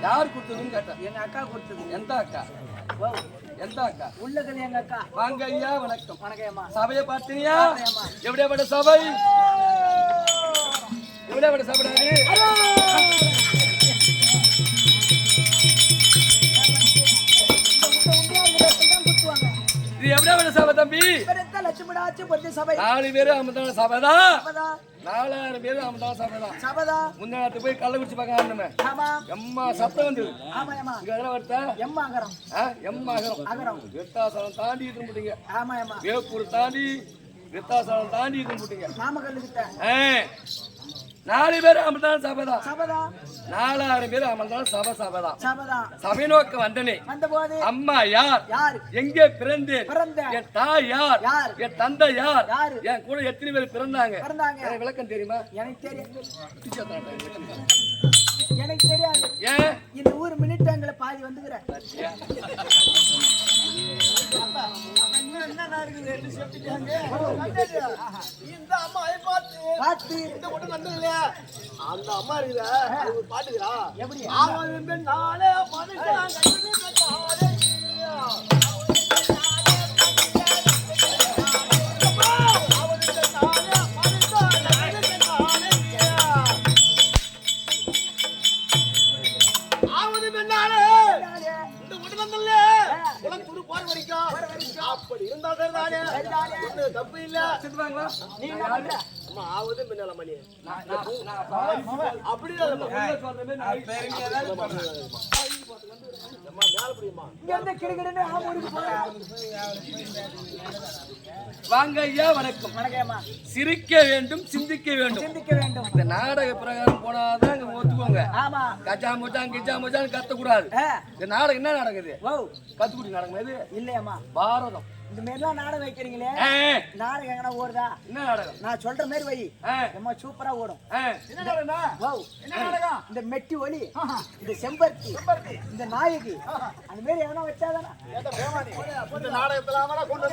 யார் கொடுத்ததுன்னு கேட்டேன். எங்க அக்கா கொடுத்தது. எந்த அக்கா? எந்த அக்கா? உள்ளது எங்க அக்கா. வாங்க ஐயா, வணக்கம். வணக்கம்மா. சபையை பார்த்தியா? எப்படியாப்பட்ட சபை? எப்படியாப்பட்ட சபை? இது எப்படியாப்பட்ட சபை தம்பி? நாலு பேரு அமர்ந்தான சபைதான். 4000 பேரு அமர்ந்தான சபைதான். முன்னாடி போய் கள்ள குடிச்சு பார்க்க எம்மா சத்தம் வந்து இங்க அதெல்லாம் வருத்தா எம்மாகரம் விருத்தாசலம் தாண்டி இருந்துட்டீங்க. வேப்பூர் தாண்டி விருத்தாசலம் தாண்டி இருந்துட்டீங்க. நாலு பேரு அமர்ந்தாலும் சபைதான். 4000 பேரு அமர்ந்தாலும் சபைதான். சபை நோக்க வந்தனே. அம்மா யார்? எங்கே பிறந்தேன்? என் தாய் யார்? என் தந்தை யார்? என் கூட எத்தனை பேர் பிறந்தாங்க? எனக்கு விளக்கம் தெரியுமா? எனக்கு தெரியாது. ஏன் இந்த ஊர் மினிட்டாங்களை பாதி வந்துக்கிற இந்த அம்மாவை பார்த்து இந்த மட்டும் வந்தது இல்லையா? அந்த அம்மா இருக்குதா பாட்டுக்கிறா எப்படி? நாளே மனுஷன் அப்படி இருந்தா தப்பு இல்ல. அம்மா ஆவது பின்னால மணி அப்படி வாங்க ஐயா வணக்கம். சிரிக்க வேண்டும், சிந்திக்க வேண்டும். இந்த நாடக பிரகாரம் போனாதான் இங்க ஒத்துக்கோங்க. கச்சா முச்சான் கிச்சா முச்சான் கத்தக்கூடாது. இந்த நாடகம் என்ன நடக்குது? கத்துக்குடி நாடகம் இது இல்லையாமா? பாரதம். இந்த மாதிரிலாம் நாடகம் வைக்கிறீங்களே, நாடகம் எங்கன்னா ஓடுதா? என்ன நாடகம்? நான் சொல்ற மாதிரி வை, ரொம்ப சூப்பரா ஓடும். என்ன நாடகம்? இந்த மெட்டி ஒலி, இந்த செம்பருத்தி, இந்த நாயகி, அந்த மாதிரி எவனா வச்சாதானா? இந்த நாடகத்துல கொண்டு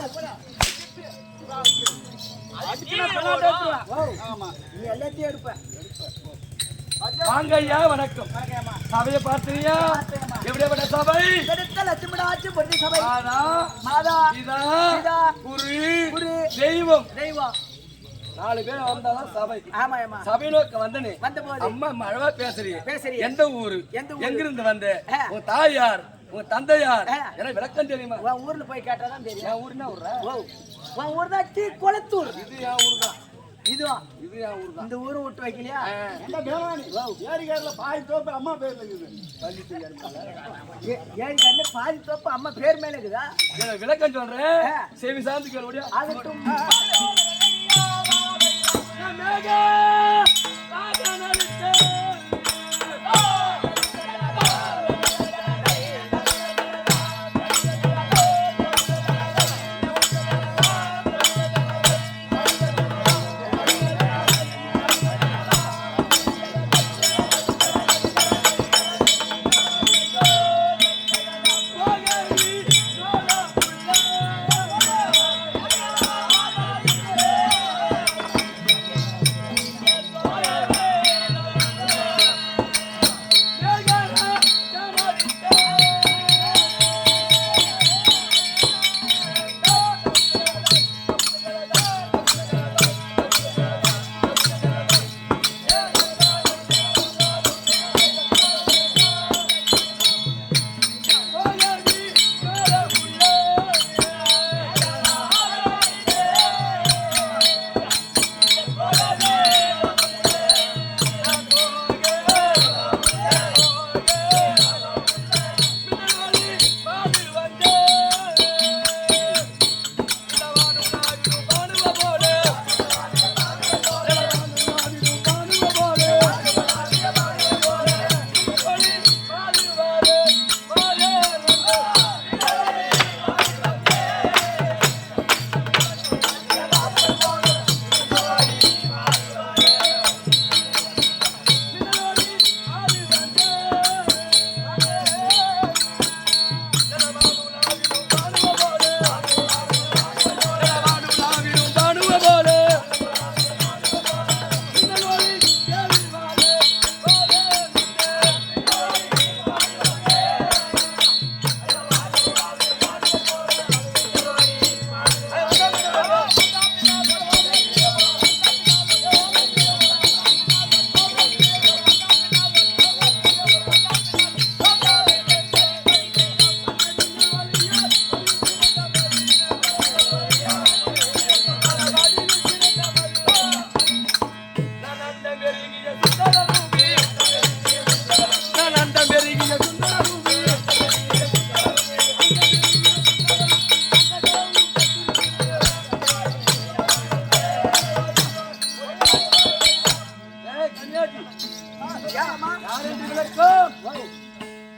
நீ எல்லாத்தையும் எடுப்ப. வாங்க ஐயா வணக்கம். சபையை பார்த்தீங்க? எப்படிப்பட்ட சபை? சபை மாதா மாதா பிதா குரு தெய்வம் 4 பேர் வந்தாதான் சபை. ஆமாமா. சபை நோக்க வந்தனே வந்தபோது அம்மா மழவா பேசுறீங்க. எந்த ஊரு? எங்கிருந்து வந்த? உன் தாய் யார்? உன் தந்தை யார்? எனக்கு விளக்கம் தெரியுமா? உன் ஊர்ல போய் கேட்டாதான் தெரியும். என் ஊருன்னா ஊர்ரா? உன் ஊர் தான் டீ குளத்தூர். இது என் ஊர் தான். இது என் ஊர் தான். இந்த ஊரை விட்டு வைக்கலையா? ஏரிகாரில பாதி தோப்பு அம்மா பேர் இருக்குது. ஏரிகாரில பாதி தோப்பு அம்மா பேர் மேல இருக்குதா? விளக்கம் சொல்றேன், செவி சார்ந்து கேள்வியா? ஆகட்டும்.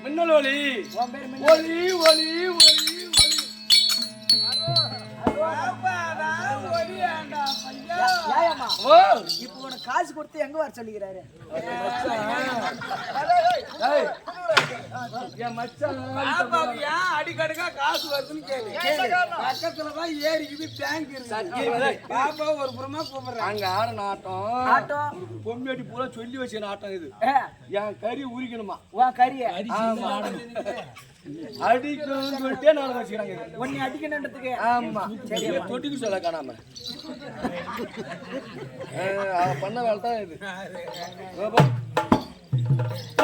மின்னல் ஒளி ஒளி ஒளி ஒளி இப்ப உனக்கு காசு கொடுத்து எங்க வர சொல்லிக்கிறாரு? அடிக்கடிக்கா காசு வருதுன்னு கேளு. பக்கத்துலதான் ஏரிக்குது டேங்க் இருக்கு. பாப்பா ஒரு புறமா கூப்பிடுறேன். அங்க ஆட ஆட்டம் பொம்மேடி பூரா சொல்லி வச்ச ஆட்டம் இது. என் கறி உரிக்கணுமா? உன் கறிய அடிக்கணும்னு சொல்லிட்டே நாடகம் வச்சுக்கிறாங்க. உன்னை அடிக்கணுன்றதுக்கு. ஆமா சரி, தொட்டிக்கு சொல்ல காணாம பண்ண வேலை தான் இது.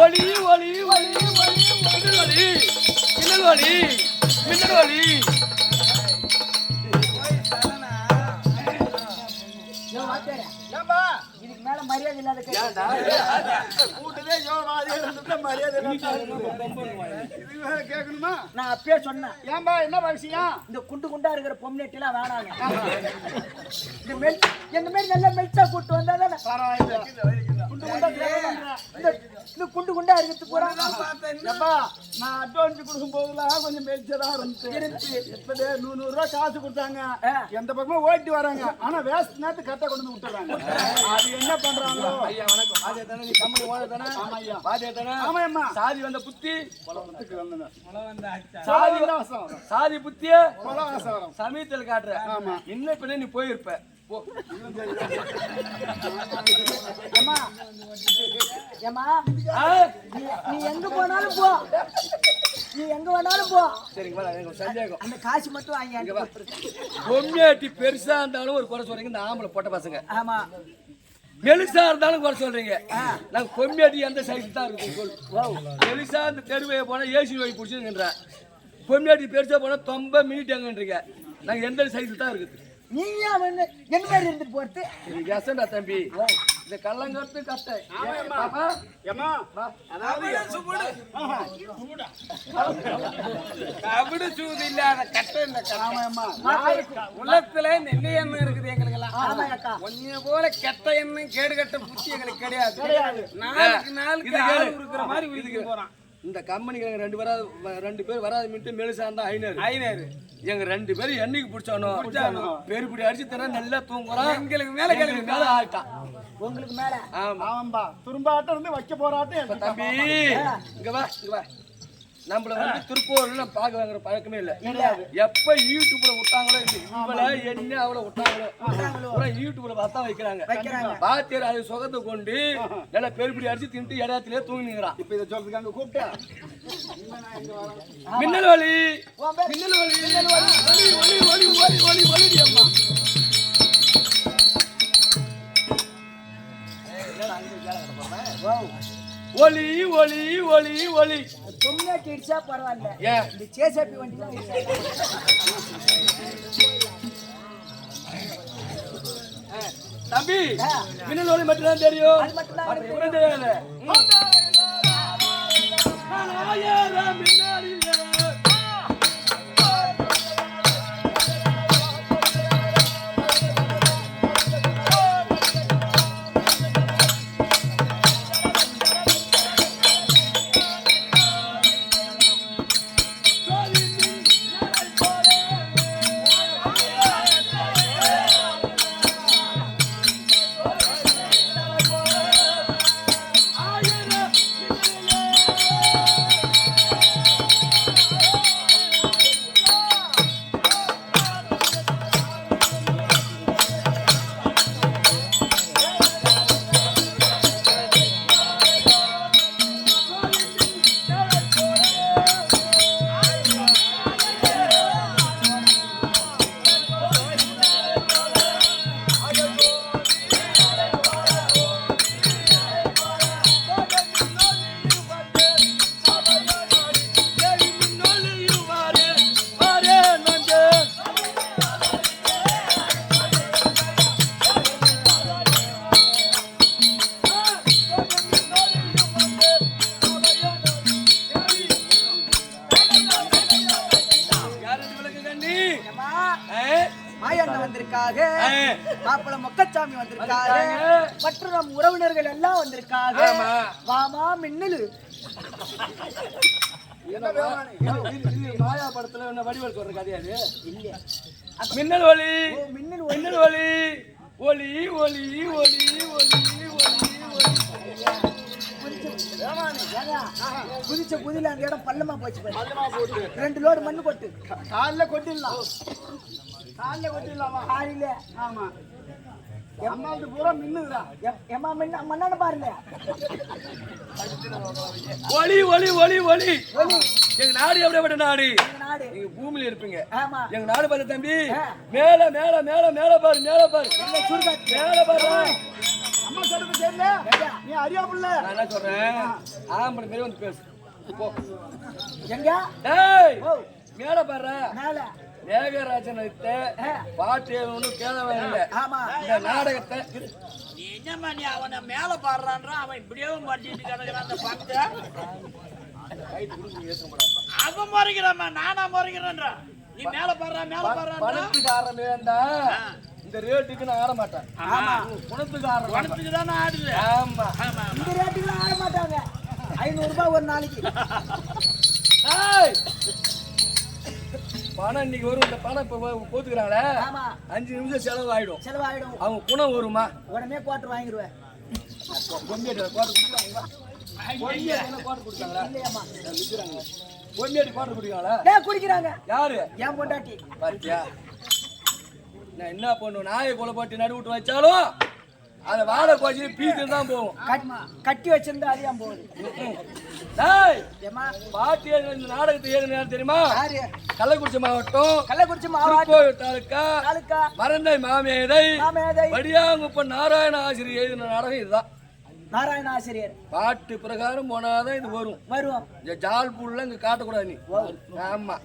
ஒளி ஒளி ஒளி ஒளி மின்னல் ஒளி மின்னல் ஒளி மின்னல் ஒளி. ஏம்பா இதுக்கு மேல மரியாதை இல்லாத ஏன்டா? கூட்டதே யோகாதிகள் மரியாதை கேட்கணுமா? நான் அப்பயே சொன்னேன். ஏன்பா என்ன விஷயம்? இந்த குண்டு குண்டா இருக்கிற பொம்னெட்டி எல்லாம் வேணாங்க. இந்த இந்த மாதிரி நல்லா மெல்ச்சா கூட்டு வந்தாதான் குண்டு குண்டா இந்த குண்டு குண்டா இருக்கிறது பூரா நான் அட்வான்ஸ் கொடுக்கும் போதெல்லாம் கொஞ்சம் மெல்ச்சதான் இருந்துச்சு. இப்பதே 100 ரூபாய் காசு கொடுத்தாங்க. எந்த பக்கமும் ஓட்டி வராங்க. ஆனா வேஸ்ட் நேரத்துக்கு கரெக்டா கொண்டு வந்து விட்டுறாங்க. அது என்ன பண்றாங்களோ? ஐயா வணக்கம். பாதியா தானே நீ கம்பெனி ஓனர் தானே? ஆமா ஐயா. பாதியா தானே? ஆமா அம்மா. சாதி வந்த புத்தி பலவத்துக்கு வந்தன. சாதி சாதி புத்திய பலவாசம். சமயத்தில் காட்டுற. ஆமா. இன்னும் இப்ப நீ போயிருப்ப. போ. ஏமா ஏமா ஆ? நீ எங்க போனாலும் போ. நீ எங்க வேணாலும் போ. சரிங்க மேடம், எனக்கு ஒரு சந்தேகம். அந்த காசு மட்டும் வாங்கி இங்க வா. பொம்மையாட்டி பெருசா இருந்தாலும் ஒரு குறை சொல்றீங்க. இந்த ஆம்பளை பொட்ட பசங்க ஆமா மெலிசா இருந்தாலும் குறை சொல்றீங்க. நாங்க பொம்மையாட்டி எந்த சைஸ் தான் இருக்கு சொல்லு. மெலிசா அந்த தெருவையை போனா ஏசி நோய் பிடிச்சிருக்கின்ற பொம்மையாட்டி பெருசா போனா 90 மினிட் எங்கன்றீங்க. நாங்க எந்த சைஸ் தான் இருக்குது. நீங்க என்ன மாதிரி இருந்துட்டு போறது? எசண்டா தம்பி, இந்த கள்ளங்கத்து கட்டை ஏமா அதாவது கபடு சூது இல்லாத கட்டை இந்த கட்டை. உலகத்துல நெல்லி எண்ணெய் இருக்குது எங்களுக்கு எல்லாம். ஒன்னே போல கெட்ட எண்ணெய் கேடு கட்ட புத்தி எங்களுக்கு கிடையாது. நாளுக்கு நாளுக்கு ஆள் இருக்கிற மாதிரி வீட்டுக்கு போறான். இந்த கம்பெனிக்கு ரெண்டு பேர் வராது மினிட்டு மெலிசா இருந்தா 500 எங்க 2 பேரும் என்னைக்கு பிடிச்சானோ பெருப்படி அடிச்சு தர நல்லா தூங்குறோம். எங்களுக்கு மேல மேல ஆயிட்டான். உங்களுக்கு மேல ஆமாம்பா துரும்பாட்டம் இருந்து வைக்க போராட்டம். தம்பி இங்க வா இங்க வா. நம்மள வந்து திருப்பூர்ல பாக்க வாங்குற பழக்கமே இல்ல. எப்ப யூடியூப்ல விட்டாங்களோ இவள என்ன அவளை விட்டாங்களோ யூடியூப்ல பார்த்தா வைக்கிறாங்க. பாத்தியர் அது சுகத்தை கொண்டு நல்லா பெருப்படி அடிச்சு தின்ட்டு இடத்திலே தூங்கினுங்கிறான். இப்ப இதை சொல்றதுக்கு அங்க கூப்பிட்டா மின்னல் வலி மின்னல் வலி ஒலி ஒலி ஒலி ஒலி ஒலி ஒலி அம்மா ஒலி ஒலி ஒலி ஒலி தொம்னா கிடிச்சா பரவாயில்ல. ஏன் இந்த சேசாப்பி வண்டி தான் தம்பி மின்னல் ஒலி மட்டும் தான் தெரியும். அது மட்டும் தான் மற்ற எதுவும் தெரியாது. மாப்பிள்ள மொக்கச்சாமி வந்திருக்காங்க. மற்ற நம் உறவினர்கள் எல்லாம் வந்திருக்காங்க. வாமா மின்னலு. மாயா படத்துல என்ன வடிவல் சொல்ற கதையாது இல்ல. மின்னல் ஒலி மின்னல் மின்னல் ஒலி ஒலி ஒலி ஒலி ஒலி ஒலி குதிச்ச குதில அந்த இடம் பள்ளமா போச்சு. 2 லோடு மண்ணு கொட்டு. காலில் கொட்டிடலாம். காலில் கொட்டிடலாமா? காலில. ஆமா. அம்மாவுக்கு பூரா மின்னுதுடா. ஏமா மண்ணான பாருங்க. ஒலி ஒலி ஒலி ஒலி எங்க நாடு எப்படிப்பட்ட நாடு? நீங்க பூமியில இருப்பீங்க. எங்க நாடு பாரு தம்பி, மேல மேல மேல மேல பாரு மேல பாரு மேல பாரு. அம்மா சொல்றது தெரியல, நீ அறியா புள்ள. நான் என்ன சொல்றேன், ஆம்பளை மேல வந்து பேசு போ. எங்க டேய் மேல பாரு. மேல மேகராஜன் பாட்டு ஒன்றும் கேளவே இல்லை. இந்த நாடகத்தை நீ என்னம்மா நீ அவனை மேல பாடுறான்றான், அவன் இப்படியே மாட்டிட்டு கிடக்குறான். அந்த பாட்டு அவன் முறைகிறாம்மா, நானா முறைகிறேன்றா. நீ மேல பாடுறான் பணத்துக்காரன் வேண்டா. இந்த ரேட்டுக்கு நான் ஆட மாட்டேன். குணத்துக்கு தானே ஆடுது. ஆமா இந்த ரேட்டுக்கு ஆட மாட்டாங்க. 500 ரூபாய் ஒரு நாளைக்கு. பணம் இன்னைக்கு வரும். இந்த பணம் இப்ப போத்துக்கிறாங்களே 5 நிமிஷம் செலவாயிடும். அவங்க குணம் வருமா? உடனே குவார்டர் வாங்கிடுவேன். குடிக்கிறாங்க யாரு? என் பொண்டாட்டி. பாத்தியா நான் என்ன பண்ணுவேன்? நாயை கொலை போட்டு நடு விட்டு வச்சாலும் அதை வாழை கோச்சி பீத்து தான் போகும். கட்டி வச்சிருந்தா அதிகம் போகுது. பாட்டி இந்த நாடகத்தை ஏது தெரியுமா? கள்ளக்குறிச்சி மாவட்டம் தாலுக்கா மரந்தை மாமேதை வடியாங்குப்ப நாராயண ஆசிரியர் எழுதின நாடகம் இதுதான். நாராயண ஆசிரியர் பாட்டு பிரகாரம் போனாதான் இது வரும். ஜால் புள்ள இங்க காட்டக்கூடாது நீ. ஆமா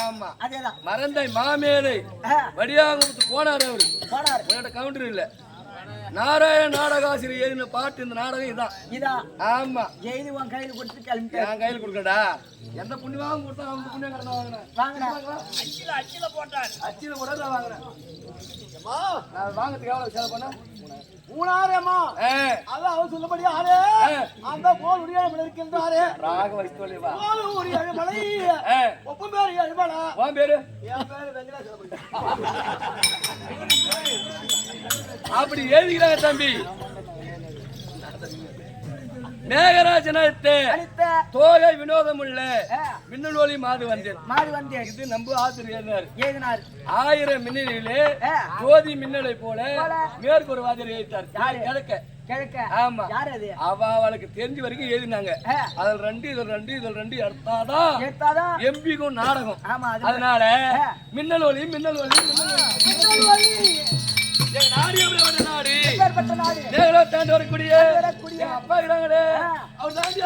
ஆமா அதேதான். மரந்தை மாமேதை வடியாங்குப்பத்து போனாரு. அவரு கவுண்டர் இல்ல. நாராயண நாடகாசிரியர் எழுதின பாட்டு இந்த நாடகம் இதான். ஆமா ஜெயிலு உன் கையில கொடுத்து கிளம்பிட்டேன். என் கையில கொடுக்கடா. எந்த புண்ணியமாவும் கொடுத்தா அவங்க புண்ணியம் கடனை வாங்கினேன். அச்சில போட்டான். அச்சில போட நான் வாங்கினேன். நான் வாங்கறதுக்கு எவ்வளவு செலவு பண்ண? 3000. அதான் அவர் சொல்லபடி ஆரே அந்த போல் உடைய இருக்கின்றாரே ராக வைத்தோலிவா போல் உடைய மலை ஒப்பம் பேரு எழுமலா. உன் பேரு? என் பேரு வெங்கடேசன். அப்படி எழுதிக்கிறாங்க தம்பி. மேகராஜனத்தை தோகை வினோதம் உள்ள மின்னலொளி மாது வந்தேன். இது நம்ம ஆசிரியர் 1000 மின்னலிலே ஜோதி மின்னலை போல மேற்கு ஒரு வாதியர் எழுதிட்டார். கிழக்க ஆமா அவளுக்கு தெரிஞ்ச வரைக்கும் எழுதினாங்க. அதில் 2 இதில் 2 எடுத்தாதான் எம்பிக்கும் நாடகம். அதனால மின்னல் ஒளி நாடு தாண்டி வரக்கூடிய அப்பா இருக்கிறாங்களே அவர் தாண்டி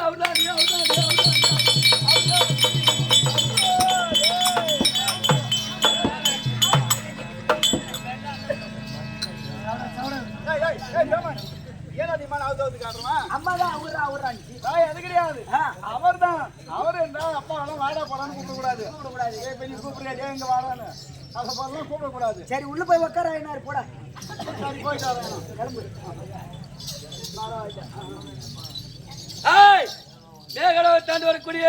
அவர்தான் அவர் அப்பா வாடா போடான்னு கூப்பிடக்கூடாது. கூப்பிடுறாரு எங்க வாடான்னு அதெல்லாம் கூப்பிடக்கூடாது. சரி உள்ள போய் உட்கார போட மேகலவை தாண்டி வரக்கூடிய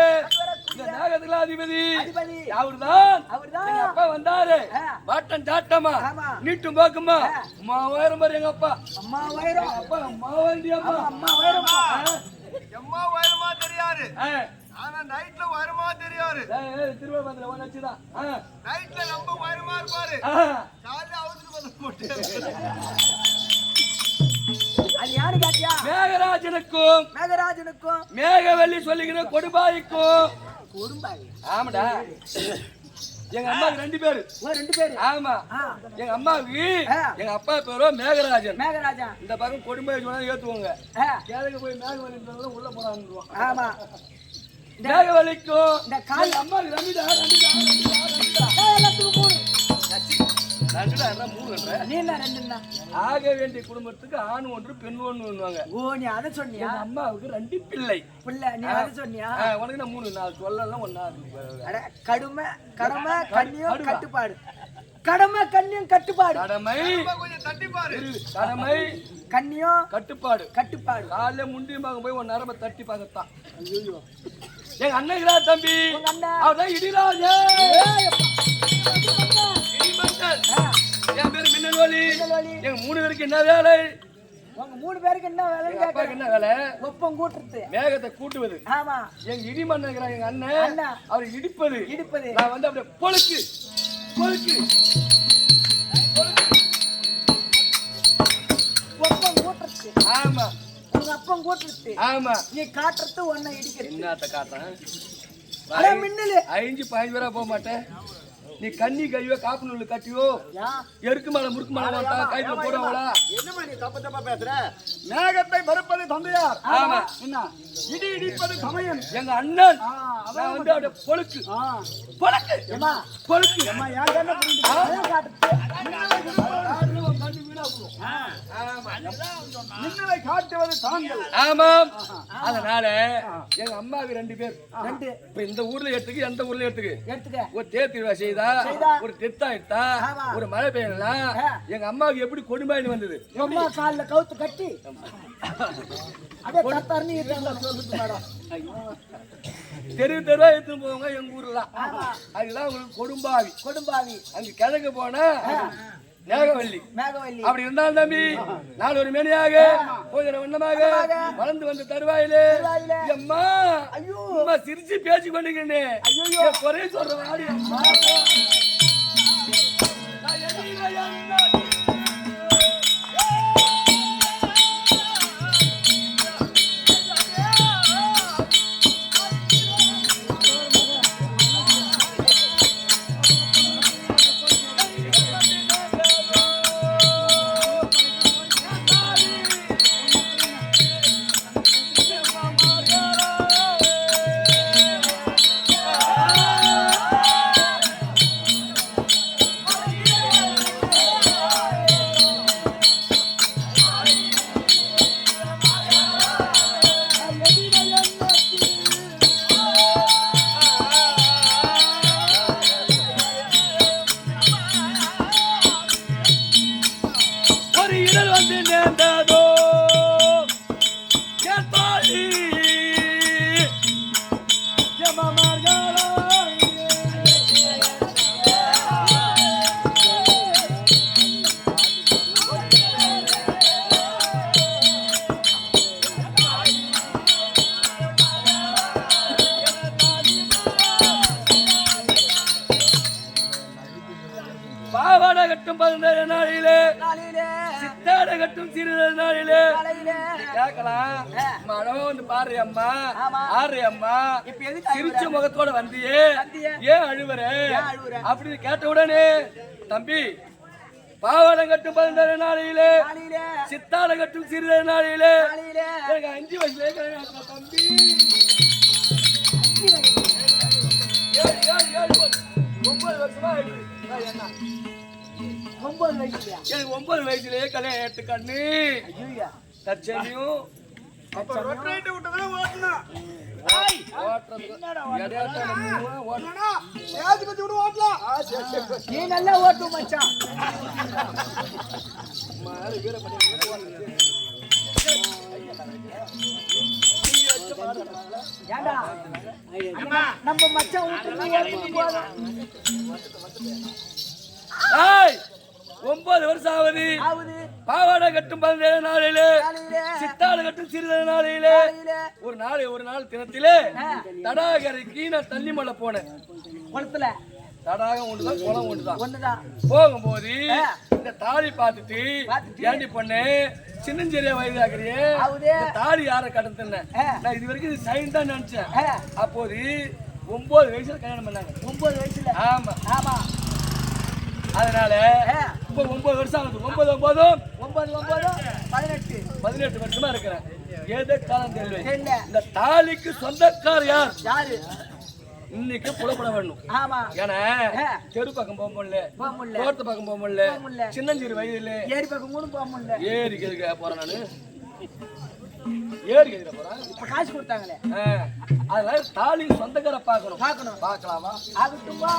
நாகத்துல அதிபதி அவர்தான். அப்பா வந்தாரு வாட்டம் சாட்டமா நீட்டும் பாக்குமா அம்மா உயரம் பாரு. எங்க அப்பா அம்மா உயரம். அப்பா அம்மா உயரம். அம்மா உயரம். எம்மா உயரமா தெரியாது. ஆனா நைட்ல உயரமா தெரியாது. திருவண்ணாமலை வச்சுதான் நைட்ல ரொம்ப உயரமா இருப்பாரு. காலையில அவருக்கு வந்து போட்டு மேகராஜனுக்கும் மேகவல்லி சொல்லுகிற கொடுபாய்க்கும். ஆமாடா எங்க அம்மாவுக்கு 2 பேரு. ஆமா எங்க அம்மாவுக்கு எங்க அப்பா பேரோ மேகராஜன். இந்த பக்கம் கொடுமையை சொன்னா ஏத்துவாங்க. கேளுக்கு போய் மேகவல்லி உள்ள போறாங்க. ஆமா மேகவல்லிக்கும் அம்மாவுக்கு 2 ஆக வேண்டிய குடும்பத்துக்கு ஆண் 1 பெண் 1. ஓ நீ அதை சொன்னியா? அம்மாவுக்கு 2 பிள்ளை. நீ அதை சொன்னியா? உனக்கு நான் 3 4 சொல்லலாம். ஒன்னா கடமை கண்ணியம் கட்டுப்பாடு. கடமை கண்ணியம் கட்டுப்பாடு. கடமை கண்ணியம் கட்டுப்பாடு. காலைல முண்டியமாக போய் 1 நரம்ப தட்டி பார்க்கத்தான். எங்க அண்ணன் தம்பி அவர்தான் இடிராஜன். என் பேரு மின்னல் ஒளி. எங்க 3 பேருக்கு என்ன வேலை? உங்க 3 பேருக்கு என்ன வேலை? என்ன வேலை? ஒப்பம் கூட்டுறது, மேகத்தை கூட்டுவது. ஆமா எங்க இடிமண்ண எங்க அண்ணன் அவர் இடிப்பது. நான் வந்து அப்படியே பொழுக்கு ஒப்பம் கூட்டுறது. ஆமா உங்க அப்பம் கூட்டுறது. ஆமா நீ காட்டுறது ஒன்ன இடிக்கிறது. என்னத்த காட்டுறேன்? மின்னல் 5 15 பேரா போக மாட்டேன். நீ கண்ணி கையோ காப்பு நூல் கட்டியோ எருக்கு மேல முறுக்கு மேல கைப்புல போடுவாங்களா? என்னமா நீ தப்பா பேசுற? மேகத்தை பருப்பது தந்தையார். ஆமா. என்ன இடி இடிப்பது சமயம். எங்க அண்ணன் நான் வந்து அவட பொழுக்கு பொழுக்கு ஏமா பொழுக்கு ஏமா ஏன் கண்ண புடிங்க மின்னலை காட்டுவது தாங்கள். ஆமாம். அதனால எங்க அம்மாவுக்கு 2 பேர். இப்ப இந்த ஊர்ல எடுத்துக்கு எந்த ஊர்ல எடுத்துக்க ஒரு தேர்த்திருவா செய்தா ஒரு தெத்தா எடுத்தா ஒரு மழை பெய்யலாம் எங்க அம்மாவுக்கு எப்படி கொடுமைன்னு வந்தது? அம்மா கால்ல கவுத்து கட்டி அப்படியே தத்தர்னி சொல்லுது மேடம். தெருவா எடுத்துன்னு போவாங்க எங்க ஊர்ல. அதுதான் உங்களுக்கு கொடும்பாவி. அங்க கிழக்கு போனா மேகவல்லி. அப்படி இருந்தாலும் தம்பி நான் ஒரு மேனியாக கொஞ்சம் வண்ணமாக வளர்ந்து வந்த தருவாயிலே அம்மா அம்மா சிரிச்சு பேசி கொண்டிருக்கேன். குறைய சொல்ற வாடி அம்மா. பாவாடை கட்டும் 17 நாளிலே சித்தாடை கட்டும் சிறிது நாளிலே கேட்கலாம் மனம் வந்து பாரு அம்மா ஆறு அம்மா சிரிச்ச முகத்தோட வந்தியே ஏன் அழுவற அப்படின்னு கேட்ட உடனே தம்பி பாவாடை கட்டும் 17 நாளிலே சித்தாடை கட்டும் சிறிது நாளிலே எனக்கு 5 வயசுல தம்பி 9 வருஷமா என்ன 9 வயசுலயா? எனக்கு 9 வயசுலயே கல்யாணம் எடுத்து கண்ணு தச்சனியும் அப்ப ரொட்டேட் விட்டுதான் ஓட்டணும். நீ நல்லா ஓட்டு மச்சான். ஏண்டா நம்ம மச்சான் விட்டு 9 வருஷம் ஆகுது. பாவாடை கட்டும் 17 நாளிலே சித்தாடை கட்டும் சிறிது நாளிலே ஒரு நாள் தினத்திலே தடாகரைக்கு நான் தண்ணிமலை போனேன். குளத்துல தடாகம் ஒண்ணுதான் குளம் ஒண்ணுதான். போகும்போது இந்த தாலி பார்த்துட்டு ஏண்டி பொண்ணு சின்னஞ்சிறிய வயது ஆகிறியே தாலி யார கடத்துன நான் இது வரைக்கும் சைன் தான் நினைச்சேன். அப்போது 9 வயசுல கல்யாணம் பண்ணாங்க. 9 வயசுல? ஆமா ஆமா. அதனால இப்ப 9 வருஷம் ஆகுது. 18 வருஷமா இருக்கிறேன். ஏதோ காலம் தெரியல. இந்த தாலிக்கு சொந்தக்கார் யாரு இன்னைக்கு புலப்பட வேணும். ஏன்னா தெரு பக்கம் போக முடியல, தோட்ட பக்கம் போக முடியல, சின்னஞ்சிறு வயதுல ஏரி பக்கம் கூட போக முடியல. ஏரி கேட்க போறேன் நானு. ஏரி கேட்க போறேன். இப்ப காசு கொடுத்தாங்களே. அதனால தாலி சொந்தக்கார பார்க்கணும். பார்க்கலாமா? ஆகட்டும்பா.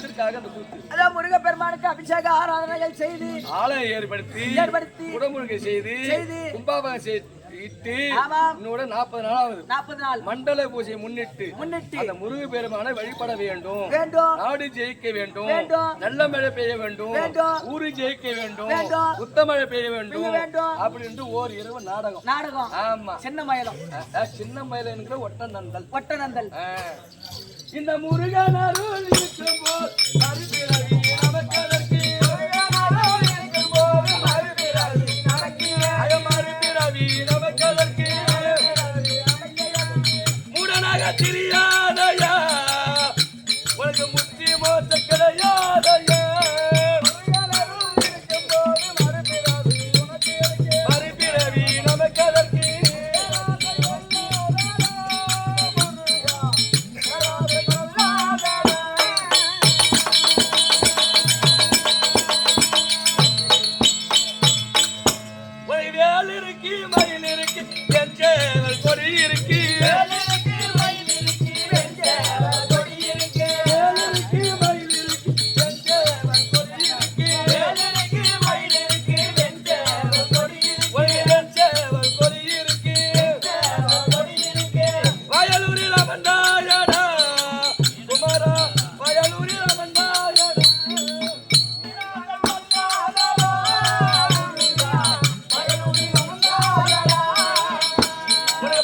எதற்காக அந்த கூத்து? அதான் முருகப்பெருமானுக்கு அபிஷேக ஆராதனைகள் செய்து ஆலயம் ஏற்படுத்தி குடமுழுகை செய்து கும்பாபிஷேகம் செய்து இட்டு இன்னோட 40 நாள் ஆகுது. 40 நாள் மண்டல பூஜையை முன்னிட்டு அந்த முருக பெருமானை வழிபட வேண்டும். நாடு ஜெயிக்க வேண்டும். நல்ல மழை பெய்ய வேண்டும். ஊரு ஜெயிக்க வேண்டும். சுத்த மழை பெய்ய வேண்டும். அப்படின்னு ஓர் இரவு நாடகம். ஆமா, சின்ன மயிலம். சின்ன மயிலம் என்கிற ஒட்டநந்தல். இந்த முருகன் அருள் இருக்கும் போது மறுபிறவி நமக்கதற்கு. மூடனாக தெரியாதையா உனக்கு முத்தி மோச கிடையாதையா. மறுபிறவி நமக்கதற்கு. வேல் இருக்கு மயில் இருக்கு என் சேவல் கொடி இருக்கு. வயலூரில் அமர்ந்தாயடா குமாரா, வயலூரில் அமர்ந்தாயடா.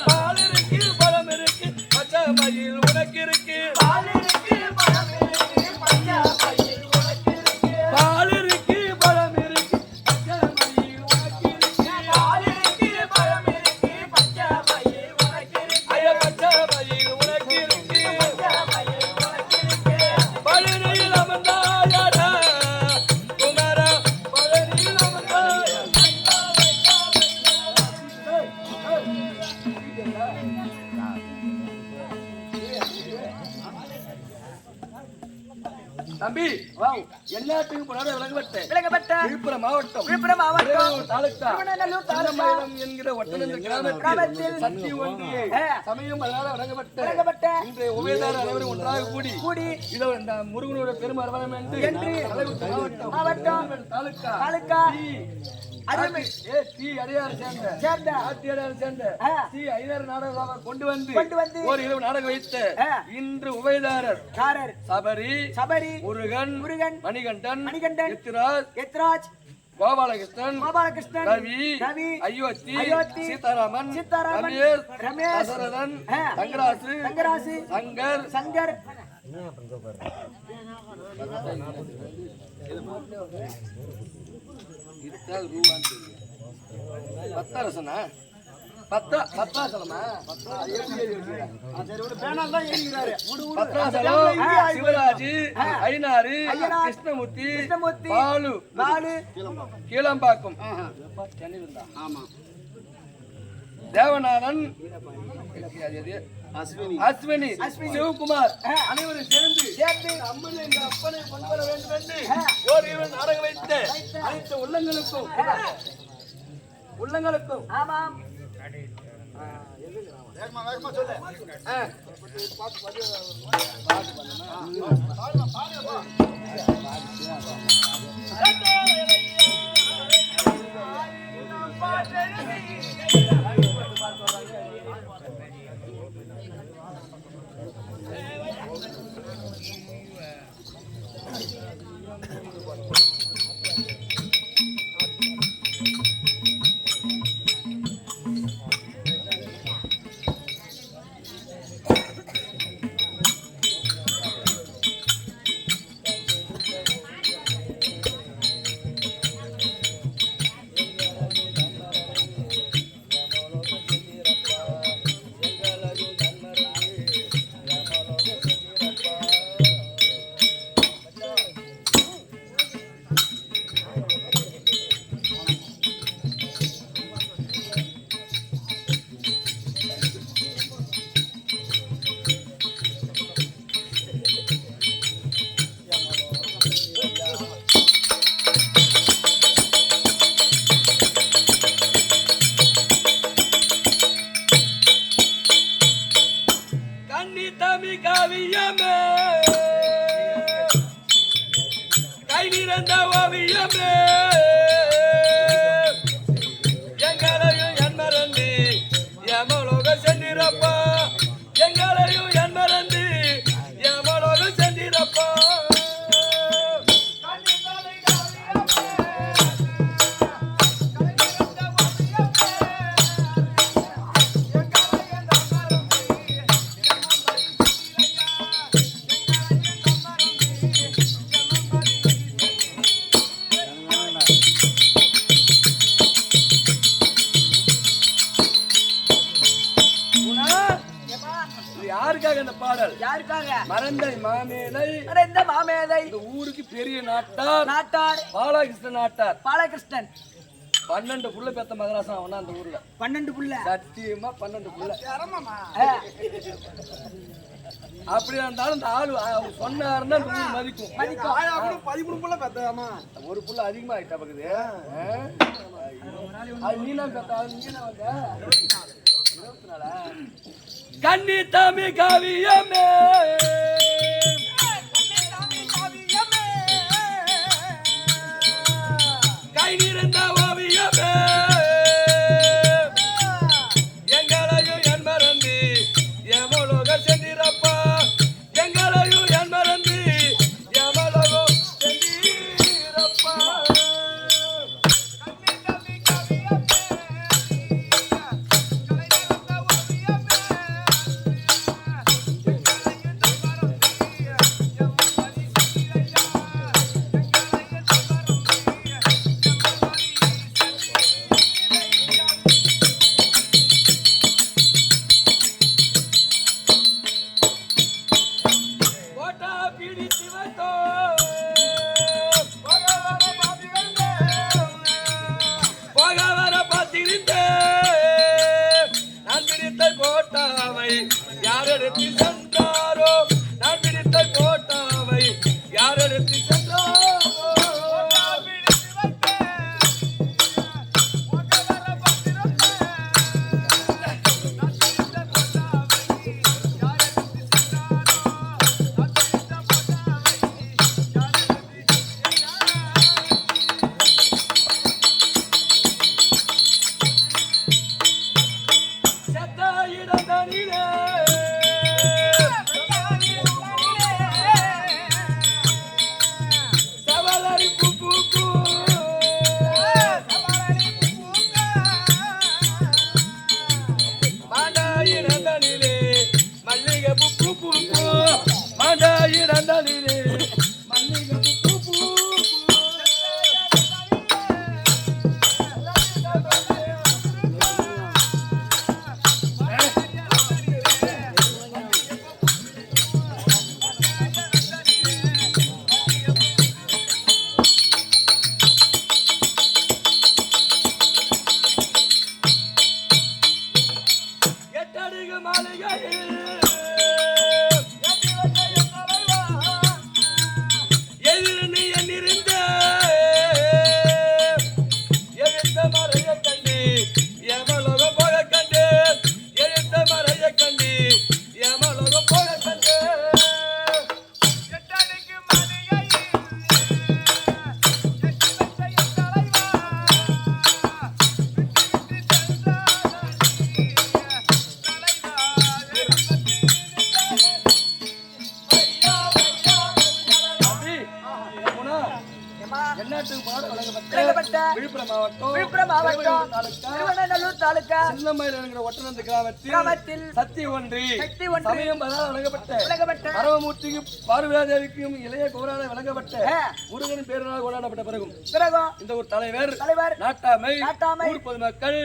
பால் இருக்கு பழம் இருக்கு பச்சை மயில் உனக்கு இருக்கு. பால் இருக்கு பழம் இருக்கு பச்சை மயில் உனக்கு இருக்கு. பால் இருக்கு பழம் இருக்கு பச்சை மயில் உனக்கு இருக்கு. பால் இருக்கு பழம் இருக்கு பச்சை மயில் உனக்கு இருக்கு. ஐயா பச்சை மயில் உனக்கு இருக்கு. பச்சை மயில் உனக்கு இருக்கு. பழனியில் அமர்ந்தாயடா குமாரா, பழனியில் அமர்ந்தாயடா. தம்பி எல்லாத்துக்கும் போனாலும் விளங்கப்பட்ட விழுப்புரம் மாவட்டம் தாலுகா திருமணமங்கலம் என்கிற ஒட்டநந்தல் கிராமத்தில் சக்தி ஒன்றிய சமயம் அதனால விளங்கப்பட்ட இன்றைய உபயதாரர் அனைவரும் ஒன்றாக கூடி இதோ இந்த முருகனோட பெருமரவரம் என்று மாவட்டம் தாலுகா கொண்டு வந்து ஒரு இரவு நாடகம் வைத்த இன்று உபயதாரர் சபரி முருகன் மணிகண்டன் எத்ராஜ் கோபாலகிருஷ்ணன் ரவி அயோத்தி சீதாராமன் ரமேஷ் தசரதன் தங்கராசு சங்கர் சிவராஜி ஐநாறு கிருஷ்ணமூர்த்தி பாலு கீழம்பாக்கம் தேவநாதன் அஸ்வினி சிவகுமார் அனைவரும் சேர்ந்து அம்மன் என்ற அப்பனை கொண்டு வர வேண்டும் என்று ஓர் நாடகம் வைத்த அனைத்து உள்ளங்களுக்கும் ஆமாம் நிறைந்த ஓவியமே எங்களையும் என் மறந்து எமலோக சென்றிரப்பா எங்களையும் என் மறந்து எமலோக சென்றிரப்பா யாருக்காக இந்த பாடல்? யாருக்காக? மறந்தை மாமேதை இந்த மாமேதை இந்த ஊருக்கு பெரிய நாட்டார் நாட்டார் பாலகிருஷ்ணன் நாட்டார். பாலகிருஷ்ணன் 12 புள்ள பெத்த மதராசம் அவனா அந்த ஊர்ல. 12 புள்ள. சத்தியமா 12 புள்ள. அப்படி இருந்தாலும் இந்த ஆளு அவர் சொன்னாருன்னா இந்த ஊர் மதிக்கும். 13 புள்ள பெத்தாமா? ஒரு புள்ள அதிகமா ஆயிட்டா பக்குது. நீனா பெத்தா நீனா வந்த 24 கண்ணி தமி காவியமே கை நிறைந்த ஓவியமே எங்களையும் என் மறந்து எமலோக சென்றிரப்பா எங்களையும் என் மறந்து எமலோக சென்றிரப்பா யாரெடுத்து சென்றாரோ நான் பிடித்த கோட்டாவை யாரெடுத்து சென்றாரோ விழுப்புரம் மாவட்டம் திருவண்ணாமலை தாலுகா சின்னமயில் என்கிற ஒட்டநந்த கிராமத்தில் சக்தி ஒன்றி சமயம் வழங்கப்பட்ட பரமமூர்த்திக்கும் பார்வதிக்கும் இளைய கோரான வழங்கப்பட்ட முருகன் பேரனால் கொண்டாடப்பட்ட பிறகும் இந்த ஒரு தலைவர் நாட்டாமை ஊர் பொதுமக்கள்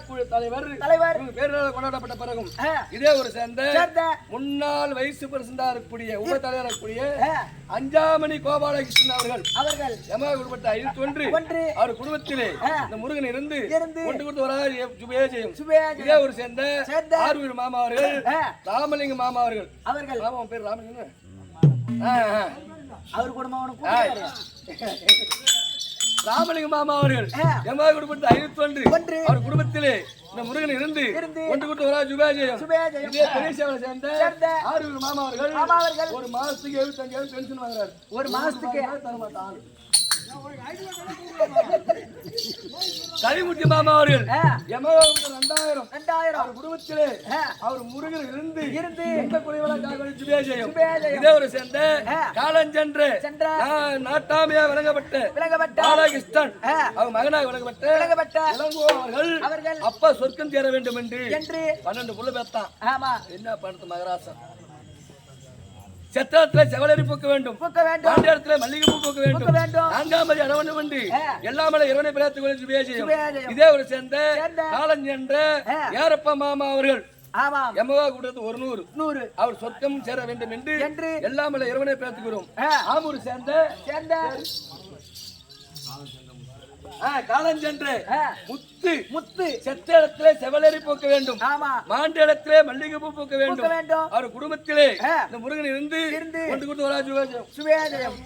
குழு தலைவர் பேரனால் கொண்டாடப்பட்ட பிறகும் இதே ஒரு சேர்ந்த முன்னாள் வைஸ் பிரசிடண்டா இருக்கக்கூடிய உப தலைவர் இருக்கக்கூடிய அஞ்சாமணி கோபாலகிருஷ்ணன் அவர்கள் எம உட்பட்ட 51 அவர் குடும்பத்திலே இந்த முருகன் இருந்து கொண்டு கொடுத்து வராது இதே ஒரு சேர்ந்த ஆர்வீர் மாமா அவர்கள் ராமலிங்க மாமா அவர்கள் மாமா பேர் ராமலிங்க அவர் குடும்பம் ராமலிங்க மாமா அவர்கள் எம்மா குடும்பத்தில் 51 அவர் குடும்பத்திலே இந்த முருகன் இருந்து ஒன்று கூட்டு வரா சுபேஜயம் இதே பெரிய சேவலை சேர்ந்த ஆரூர் மாமா அவர்கள் ஒரு மாசத்துக்கு 75,000 பென்ஷன் வாங்குறாரு. ஒரு மாசத்துக்கு தர மாட்டாங்க. கலிமுட்டி மாமா அவர்கள் எமகாவுக்கு 2000 அவர் குடும்பத்திலே அவர் முருகன் இருந்து எந்த குறைவெல்லாம் காக்கொலி சுபேஜயம் இதே ஒரு சேர்ந்த காலஞ்சென்று நாட்டாமையா விளங்கப்பட்ட பாலகிருஷ்ணன் அவர் மகனாக விளங்கப்பட்ட இளங்கோ அவர்கள் அப்பா சொர்க்கம் சேர வேண்டும் என்று 12 புள்ள பெத்தான். என்ன பண்றது மகராசன் சத்திரத்துல செவலரி பூக்க வேண்டும் இடத்துல மல்லிகை பூ பூக்க வேண்டும் 4ஆம் மதி அடவண்ணம் என்று எல்லாமலை இறைவனை பிரார்த்திக் சுபேஜயம் இதே ஒரு சேர்ந்த காலஞ்சென்ற ஏரப்பா மாமா அவர்கள் எமகா கூட்டத்து 100 அவர் சொர்க்கம் சேர வேண்டும் என்று எல்லாமலை இறைவனை பிரார்த்திக்கிறோம். ஆமூர் சேர்ந்த காலஞ்சென்று முத்து செத்த இடத்திலே செவலரி பூக்க வேண்டும் மாண்ட இடத்திலே மல்லிகை பூ பூக்க வேண்டும் அவர் குடும்பத்திலே இந்த முருகன் இருந்து கொண்டு கொண்டு வரா சுபேஜயம்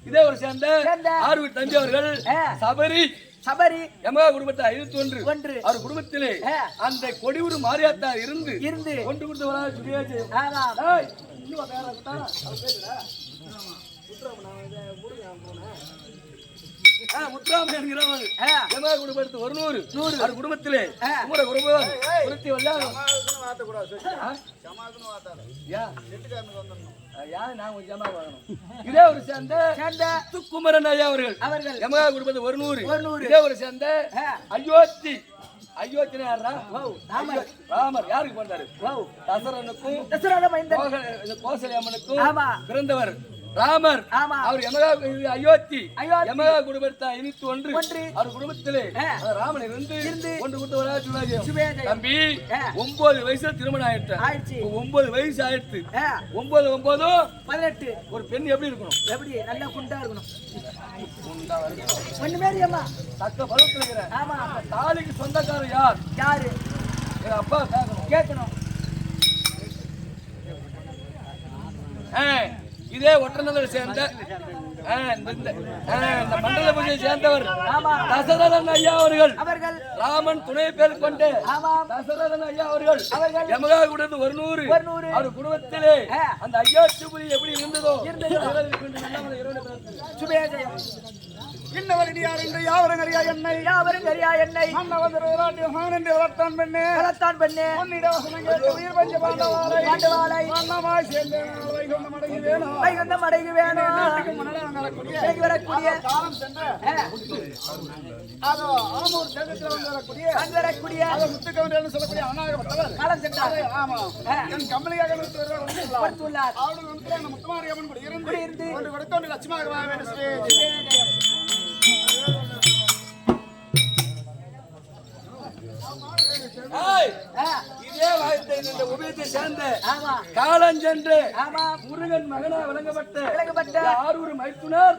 இதே ஒரு சேர்ந்த ஆர்வி தம்பி அவர்கள் சபரி எமகா குடும்பத்தை 51 அவர் குடும்பத்திலே அந்த கொடியூர் மாரியாத்தா இருந்து கொண்டு கொண்டு வரா சுபேஜயம் முத்துராமன் என்கிறவன் எமகா குடும்பத்து 100 அவர் குடும்பத்திலே குமர குடும்பம் குறித்தி வல்லாலும் இதே ஒரு சேர்ந்த குமரன் ஐயா அவர்கள் எமகா குடும்பத்து 100 இதே ஒரு சேர்ந்த அயோத்தி ராமர் யாருக்கு பண்ணாரு தசரனுக்கும் கோசலை அம்மனுக்கும் பிறந்தவர் ராமர் அவர் அயோத்தி எமகா குடும்பத்தை 51 அவர் குடும்பத்திலே ராமன் இருந்து கொண்டு கொடுத்து தம்பி 9 வயசுல திருமணம் ஆயிடுச்சு 9 வயசு ஆயிடுச்சு 9 18 ஒரு பெண் எப்படி இருக்கணும் எப்படி நல்லா குண்டா இருக்கணும் தக்க பருவத்தில் இருக்கிற தாலிக்கு சொந்தக்காரர் யாரு எங்க அப்பா கேட்கணும் இதே ஒற்றநகரை சேர்ந்த இந்த மண்டல பூஜையை சேர்ந்தவர் தசரதன் ஐயா அவர்கள் ராமன் துணை பேர் கொண்டு தசரதன் ஐயா அவர்கள் எமகா கூடது 100 அவர் குடும்பத்திலே அந்த அயோத்திபுரி எப்படி இருந்ததோ சுபேஜயம் இன்னவரடியார் என்று யாவரும் அறியா என்னை மன்னவதராட்டியமான் என்று வளர்த்தான் பெண்ணே உன்னிட வசனம் கேட்டு உயிர் பஞ்ச பாண்டவாளை மன்னமாய் சேர்ந்து வைகுந்தம் அடைகு வேணும் வரக்கூடிய காலம் சென்ற அதோ ஆமூர் தேசத்தில் வரக்கூடிய அதை முத்துக்கவன் சொல்லக்கூடிய அநாயகப்பட்டவர் காலம் சென்றார். ஆமா என் கம்பளியாக வந்துள்ளார். அவர்கள் முத்துமாரி அம்மன் கூட இருந்து ஒன்று கொடுத்து லட்சுமாக வாழ வேண்டும். இதே வாழ்த்தை இந்த உபயத்தை சேர்ந்த காலஞ்சென்று முருகன் மகனா விளங்கப்பட்ட ஆரூர் மைத்துனர்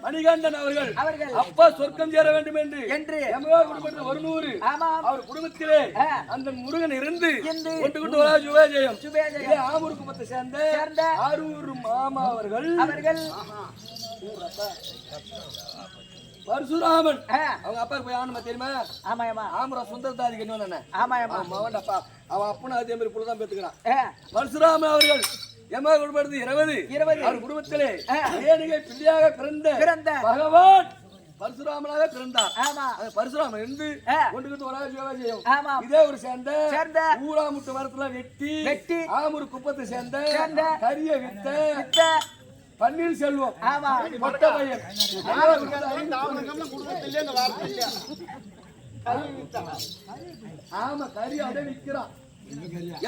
மணிகண்டன் அவர்கள் அப்பா சொர்க்கம் சேர வேண்டும் என்று எமகா குடும்பத்தில் 100 அவர் குடும்பத்திலே அந்த முருகன் இருந்து கொண்டு கொண்டு வரா சுபேஜயம் ஆமூர் குடும்பத்தை சேர்ந்த ஆரூர் மாமா அவர்கள் பரசுராமன் அவங்க அப்பா போய் ஆனமா தெரியுமா ஆமரா சுந்தரதாதிக்கு என்ன அப்பா அவன் அப்பனும் அதே மாதிரி புள்ளதான் பேத்துக்கிறான். பரசுராமன் அவர்கள் எமகா குடும்பத்து 20 அவர் குடும்பத்திலே ஏனிகை பிள்ளையாக பிறந்த பகவான் பரசுராமனாக பிறந்தார். பரசுராமன் இருந்து கொண்டு வரா சிவகாஜியம் இதே ஒரு சேர்ந்த ஊராமுட்டு மரத்துல வெட்டி ஆமூர் குப்பத்தை சேர்ந்த கரிய வித்த பன்னீர் செல்வம் மொத்த பையன் ஆமா கறி அப்படியே விற்கிறான்.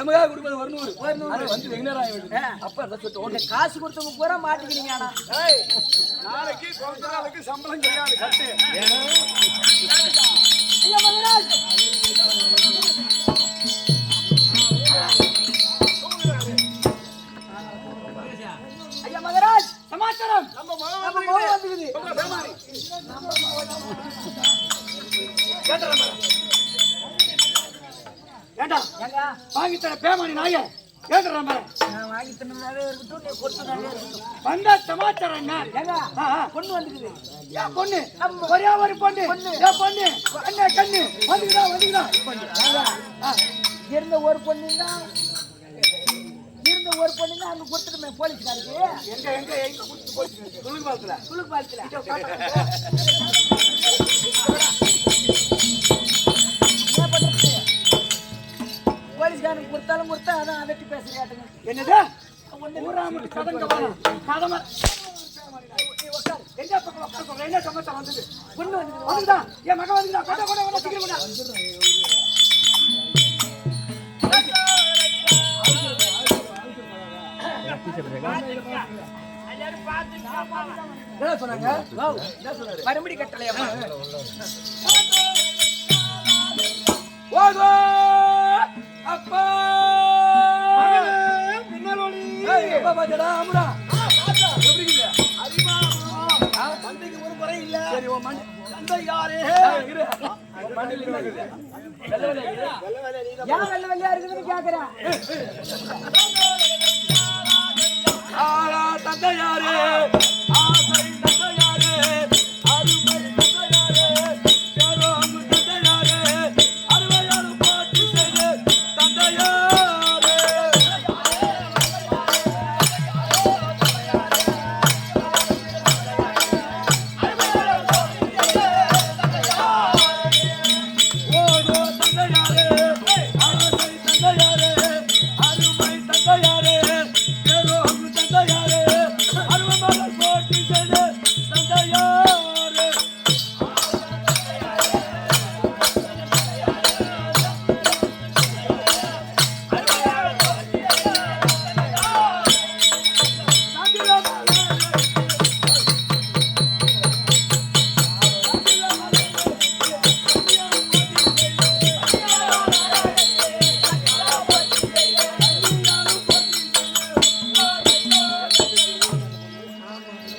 எமகா குடும்பம் 100 வந்து வெங்கராய அப்ப காசு கொடுத்தவங்க பூரா மாட்டிக்கிறீங்க. ஆனா நாளைக்கு கொஞ்ச சம்பளம் கிடையாது கட்டு. ஐயா மகராஜ் சமாச்சாரம் நம்ம மோகம் வந்துக்குது. ஏண்டா வாங்கி தர பேமானி நாய கேக்குறா மாதிரி நான் வாங்கி தந்தனாலே இருக்கட்டும், நீ கொடுத்தனாலே இருக்கட்டும். வந்த சமாச்சாரம் என்ன ஏங்க பொண்ணு வந்துக்குது. என் பொண்ணு ஒரே ஒரு பொண்ணு என் பொண்ணு கண்ணு கண்ணு வந்துக்குதான் இருந்த ஒரு பொண்ணு தான் அங்க கொடுத்துட்டுமே போலீஸ்காருக்கு எங்க துளி பாலத்துல போலீஸ்காரனுக்கு கொடுத்தாலும் கொடுத்தா அதான் அதட்டி பேசுறியாட்டுங்க. என்னது ஊராமட்டு கடங்க கடமை என்ன பக்கம் உட்கார்ந்து என்ன சம்பந்தம் வந்தது பொண்ணு வந்துதான் என் மகன் வந்துதான் கொண்டா கொண்டா கொண்டா சீக்கிரம் கொண்டா என்ன சொன்னாங்க மறுபடி கட்டளையம்மா ஓகோ அப்பா மின்னலொளி அப்பா பாத்தடா அம்முடா எப்படி இருக்குது தந்தைக்கு ஒரு குறை இல்ல சரி உன் மண் தந்தை யாரு இரு உன் மண்ணில் என்ன இருக்குது வெள்ளை வெள்ளை இருக்குது ஏன் வெள்ளை வெள்ளையா இருக்குதுன்னு கேக்குறேன். ஆரா தந்தையாரே ஆசை தந்தையாரே அருமை தந்தையாரே பேரோம் தந்தையாரே அருமையாரு பாட்டு செய்து தந்தையாரே ஓடோ தந்தையாரே ஆசை தந்தையாரே அருமை தந்தையாரே பேரோம் தந்தையாரே அருமையாரு பாட்டு செய்து தந்தையாரே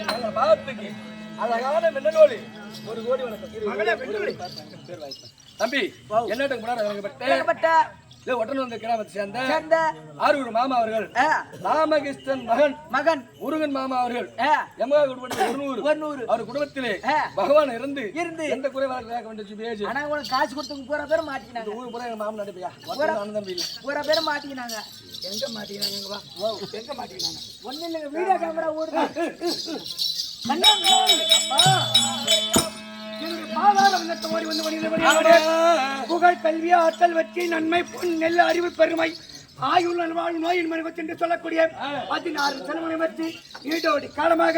நல்ல பாத்துக்கு அழகான மின்னலோலி ஒரு கோடி வணக்கம் தம்பி என்னட்டுக்கு முன்னாடி பட்ட இல்ல ஒட்டன் வந்த கிராமத்தை சேர்ந்த சேர்ந்த ஆரூர் மாமா அவர்கள் ராமகிருஷ்ணன் மகன் முருகன் மாமா அவர்கள் எமகா குடும்பத்தில் 100 அவர் குடும்பத்திலே பகவான் இருந்து எந்த குறைவாக கேட்க வேண்டிய பேஜ் ஆனா உனக்கு காசு கொடுத்தவங்க பூரா பேரும் மாட்டிக்கினாங்க. ஊர் பூரா எங்க மாமன் நடிப்பையா தம்பி இல்ல பூரா பேரும் மாட்டிக்கினாங்க. எங்க மாட்டீங்கன்னாங்க எங்க மாட்டீங்கன்னாங்க ஒண்ணு இல்லைங்க வீடியோ கேமரா ஓடுது. புகழ் கல்வி ஆற்றல் வெற்றி நன்மை பொன் நெல் அறிவு பெருமை ஆயுள் நல்வாழ்வு நோயின் மனிதன் என்று சொல்லக்கூடிய 16 செலவனை வச்சு ஈடோடி காலமாக